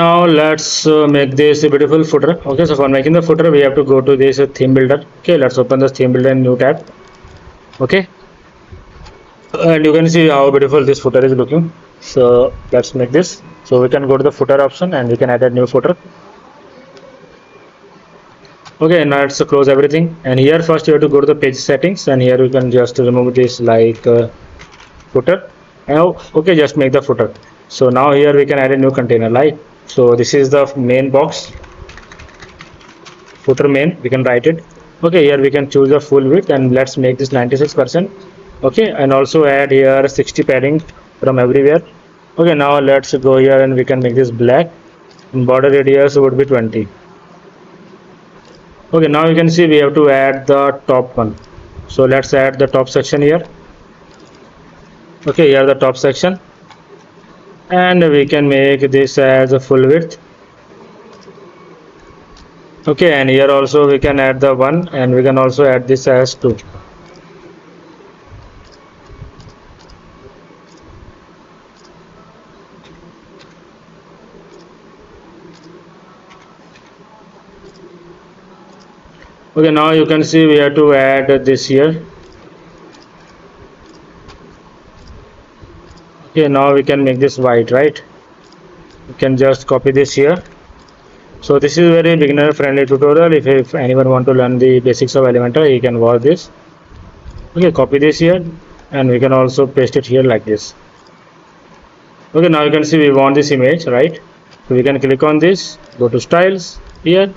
Now let's make this a beautiful footer. Okay, so for making the footer we have to go to this theme builder. Okay, let's open this theme builder in new tab. Okay, and you can see how beautiful this footer is looking. So let's make this. So we can go to the footer option and we can add a new footer. Okay, now let's close everything, and here first you have to go to the page settings, and here you can just remove this like footer. Now okay, just make the footer. So now here we can add a new container, like so this is the main box, footer main, we can write it. Okay, here we can choose the full width and let's make this 96%. Okay, and also add here 60 padding from everywhere. Okay, now let's go here and we can make this black, and border radius would be 20. Okay, now you can see we have to add the top one. So let's add the top section here. Okay, here the top section, and we can make this as a full width. Okay, and here also we can add the 1, and we can also add this as 2. Okay, now you can see we have to add this here. Okay, now we can make this white, right? You can just copy this here. So this is very beginner friendly tutorial. If anyone want to learn the basics of Elementor, he can watch this. Okay, copy this here, and we can also paste it here like this. Okay, now you can see we want this image, right? So we can click on this, go to styles here.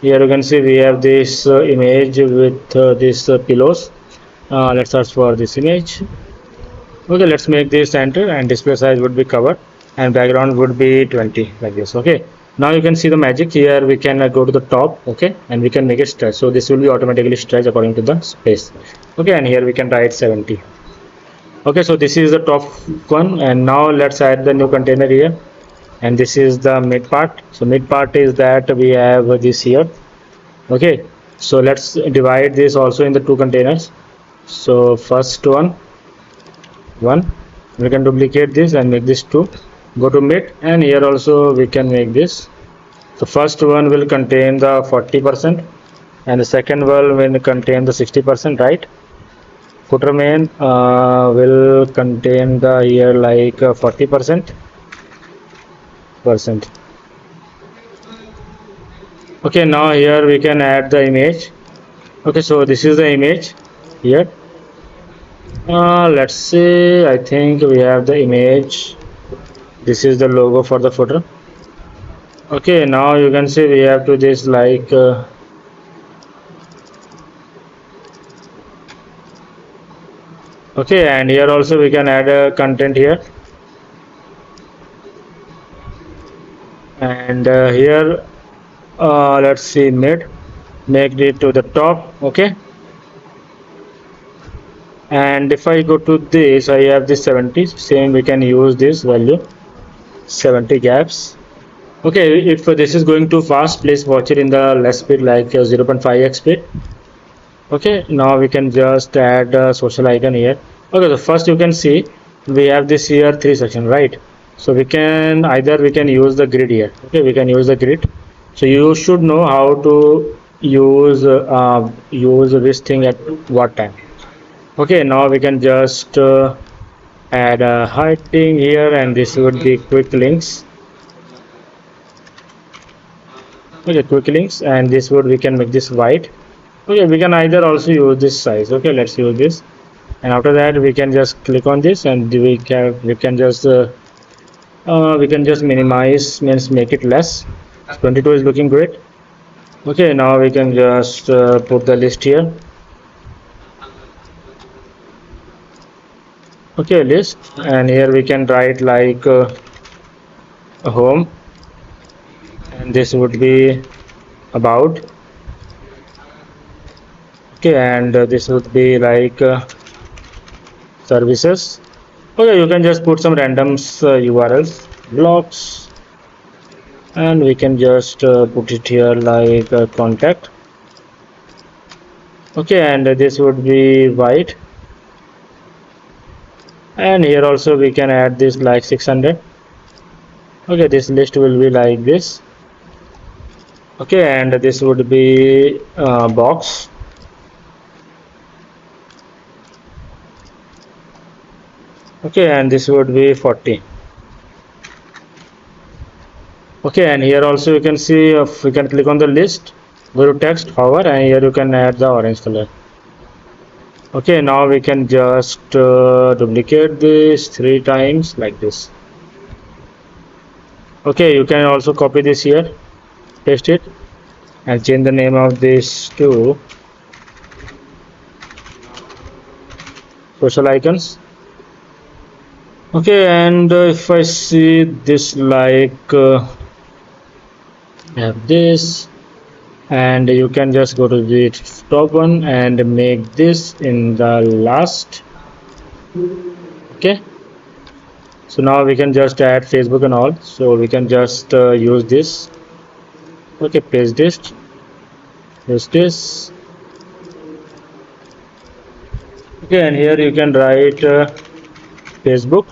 Here you can see we have this image with these pillows. Let's search for this image. Okay, let's make this center, and display size would be covered, and background would be 20 like this. Okay, now you can see the magic here. We can go to the top, okay, and we can make it stretch. So this will be automatically stretched according to the space. Okay, and here we can write 70. Okay, so this is the top one, and now let's add the new container here, and this is the mid part. So mid part is that we have this here. Okay, so let's divide this also in the two containers. So first one, we can duplicate this and make this 2. Go to mid, and here also we can make this. The first one will contain the 40%, and the second one will contain the 60%, right? Footer main will contain the here like 40%. Okay, now here we can add the image. Okay, so this is the image here. Let's see, I think we have the image. This is the logo for the footer. Okay, now you can see we have to this like okay, and here also we can add a content here, and here let's see mid, make it to the top. Okay, and if I go to this, I have this 70, same we can use this value 70 gaps. Okay, if this is going too fast, please watch it in the less speed, like 0.5x speed. Okay, now we can just add a social icon here. Okay, so first you can see we have this here 3 section, right? So we can use the grid here. Okay, we can use the grid. So you should know how to use this thing at what time. Okay, now we can just add a heading here, and this would be quick links. Okay, quick links, and this would we can make this white. Okay, we can either also use this size. Okay, let's use this, and after that we can just click on this, and we can just minimize, means make it less. 22 is looking great. Okay, now we can just put the list here. Okay, list, and here we can write like home, and this would be about. Okay, and this would be like services. Okay, you can just put some random URLs, blocks, and we can just put it here like contact. Okay, and this would be white, and here also we can add this like 600. Okay, this list will be like this. Okay, and this would be box. Okay, and this would be 40. Okay, and here also you can see if you can click on the list, go to text, hover, and here you can add the orange color. Okay, now we can just duplicate this 3 times like this. Okay, you can also copy this here, paste it, and change the name of this to social icons. Okay, and if I see this like have this, and you can just go to the top one and make this in the last. Okay, so now we can just add Facebook and all, so we can just use this. Okay, paste this, use this. Okay, and here you can write Facebook,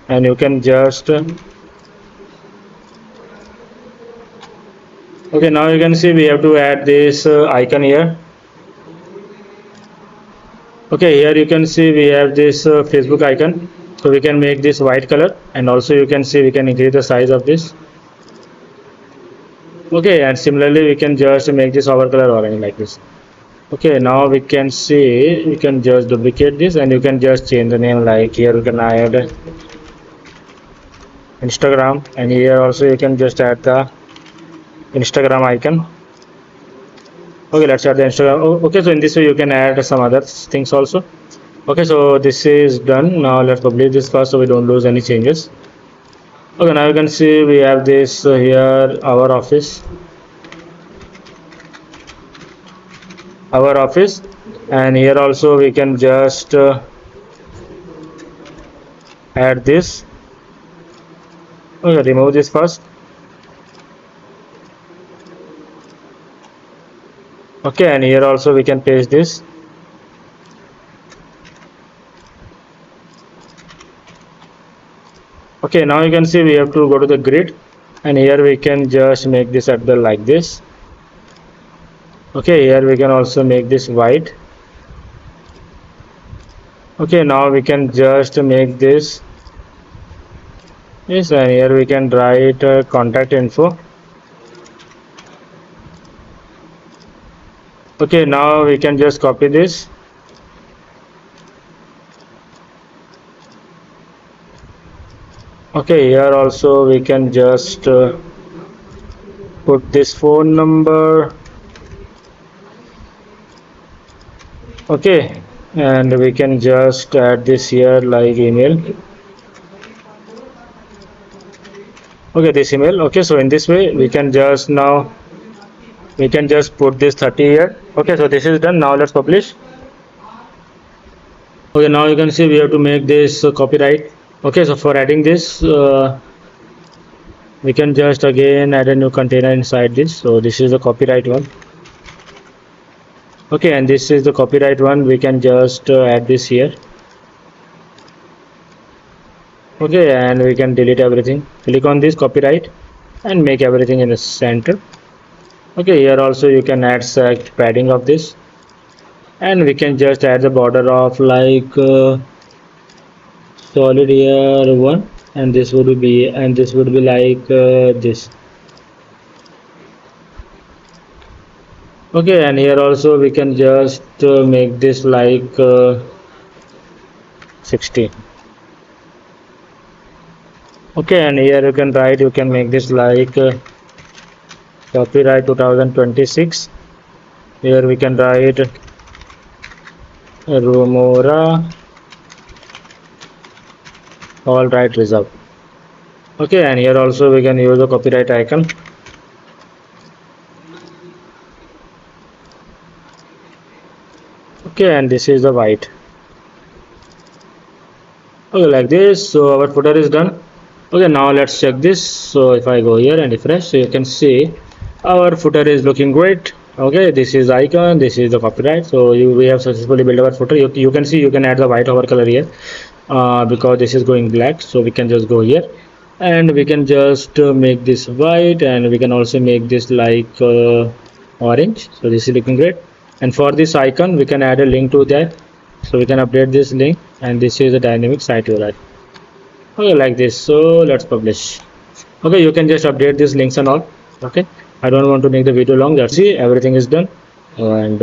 and you can just okay, now you can see we have to add this icon here. Okay, here you can see we have this Facebook icon, so we can make this white color, and also you can see we can increase the size of this. Okay, and similarly we can just make this over color orange like this. Okay, now we can see you can just duplicate this, and you can just change the name, like here you can add Instagram, and here also you can just add the Instagram icon. Okay, let's add the Instagram. Okay, so in this way you can add some other things also. Okay, so this is done. Now let's publish this first so we don't lose any changes. Okay, now you can see we have this here, our office, and here also we can just add this. Okay, remove this first. Okay, and here also we can paste this. Okay, now you can see we have to go to the grid, and here we can just make this at the like this. Okay, here we can also make this white. Okay, now we can just make this yes, and here we can write contact info. Okay, now we can just copy this. Okay, here also we can just put this phone number. Okay, and we can just add this here like email. Okay, this email. Okay, so in this way we can just now we can just put this 30 here. Okay, so this is done. Now let's publish. Okay, now you can see we have to make this copyright. Okay, so for adding this we can just again add a new container inside this. So this is the copyright one. Okay, and this is the copyright one. We can just add this here. Okay, and we can delete everything. Click on this copyright and make everything in the center. Okay, here also you can add select padding of this, and we can just add the border of like solid here one, and this would be like this. Okay, and here also we can just make this like 60. Okay, and here you can write, you can make this like copyright 2026. Here we can write Rumora all right reserved. Okay, and here also we can use the copyright icon. Okay, and this is the white. Okay, like this. So our footer is done. Okay, now let's check this. So if I go here and refresh, so you can see our footer is looking great. Okay, this is icon, this is the copyright. So we have successfully built our footer. You can see you can add the white over color here because this is going black. So we can just go here and we can just make this white, and we can also make this like orange. So this is looking great. And for this icon we can add a link to that, so we can update this link, and this is a dynamic site URL. Okay, like this. So let's publish. Okay, you can just update these links and all. Okay, I don't want to make the video long. That's it, everything is done. And